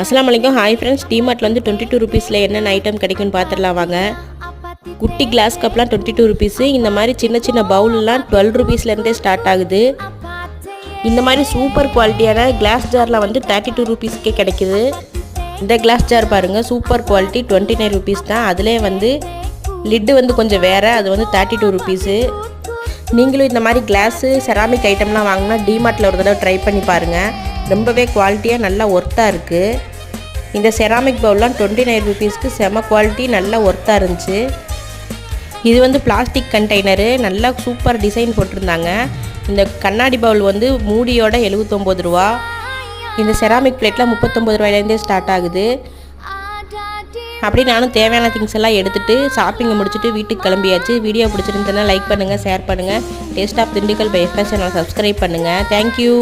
அஸ்ஸலாமு அலைக்கும். Hi friends, டிமார்ட்டில் வந்து 22 ருபீஸில் என்னென்ன ஐட்டம் கிடைக்குன்னு பார்த்துடலாம் வாங்க. குட்டி கிளாஸ் கப்லாம் 22 ருபீஸு. இந்த மாதிரி சின்ன சின்ன பவுல்லாம் 12 ருபீஸ்லேருந்தே ஸ்டார்ட் ஆகுது. இந்த மாதிரி சூப்பர் குவாலிட்டியான கிளாஸ் ஜாரில் வந்து 32 ருபீஸ்க்கே கிடைக்குது. இந்த கிளாஸ் ஜார் பாருங்கள், சூப்பர் குவாலிட்டி 29 ருபீஸ் தான். அதிலே வந்து லிட்டு வந்து கொஞ்சம் வேறு, அது வந்து 32 ருபீஸு. நீங்களும் இந்த மாதிரி கிளாஸு செராமிக் ஐட்டம்லாம் வாங்கினா டிமார்ட்டில் ஒரு தடவை ட்ரை பண்ணி பாருங்கள். ரொம்பவே குவாலிட்டியாக நல்லா ஒர்த்தாக இருக்குது. இந்த செராமிக் பவுல்லாம் 29 ருபீஸ்க்கு செம குவாலிட்டி, நல்லா ஒர்த்தாக இருந்துச்சு. இது வந்து பிளாஸ்டிக் கண்டெய்னரு, நல்லா சூப்பர் டிசைன் போட்டிருந்தாங்க. இந்த கண்ணாடி பவுல் வந்து மூடியோட 79 ரூபா. இந்த செராமிக் பிளேட்டில் 39 ரூபாயிலேருந்தே ஸ்டார்ட் ஆகுது. அப்படி நானும் தேவையான திங்ஸ் எல்லாம் எடுத்துகிட்டு ஷாப்பிங்கை முடிச்சுட்டு வீட்டுக்கு கிளம்பியாச்சு. வீடியோ பிடிச்சிருந்ததுன்னா லைக் பண்ணுங்கள், ஷேர் பண்ணுங்கள். Taste of Dindigul by FS சேனலை சப்ஸ்கிரைப் பண்ணுங்கள். தேங்க்யூ.